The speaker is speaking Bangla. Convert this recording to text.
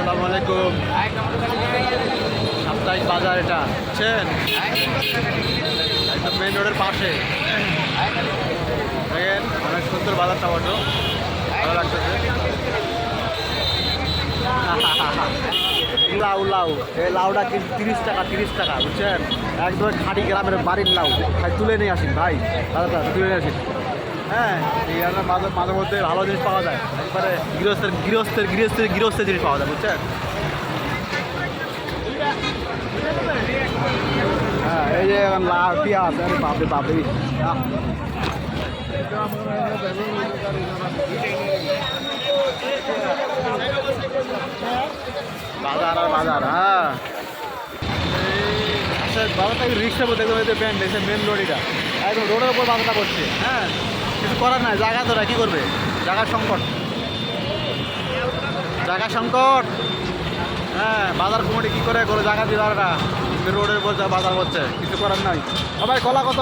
আসসালামু আলাইকুম। সাপ্তাহিক বাজার এটা বুঝছেন, একদম মেন রোডের পাশে। দেখেন অনেক সুন্দর বাজার, টমেটো ভালো লাগতেছে। লাউ লাউ, এই লাউটা কিন্তু 30 টাকা বুঝছেন, একদম খাঁটি গ্রামের বাড়ির লাউ। ভাই তুলে নিয়ে আসিন ভাই, বাজারটা তুলে নিয়ে আসিন। হ্যাঁ, এই মাঝে মাঝে মধ্যে ভালো জিনিস পাওয়া যায়, একবারে গৃহস্থের জিনিস পাওয়া যায় বুঝছেন। হ্যাঁ, এই যে এখন লাউ পেঁয়াজ, আরে বাপরে বাপরে। বাজার আর বাজার। হ্যাঁ, বাজারটা রিক্সার মধ্যে একদম ব্যান্ড এসে মেন রোড, এটা একদম রোডের উপর বাজারটা করছে। হ্যাঁ, কিছু করার নাই, জায়গা ধরা কী করবে, জায়গার সংকট, জায়গা সংকট। হ্যাঁ, বাজার কমিটি কী করে কোনো জায়গা দিয়ে না, রোডের উপর বাজার করছে, কিছু করার নাই। ভাই কলা কত?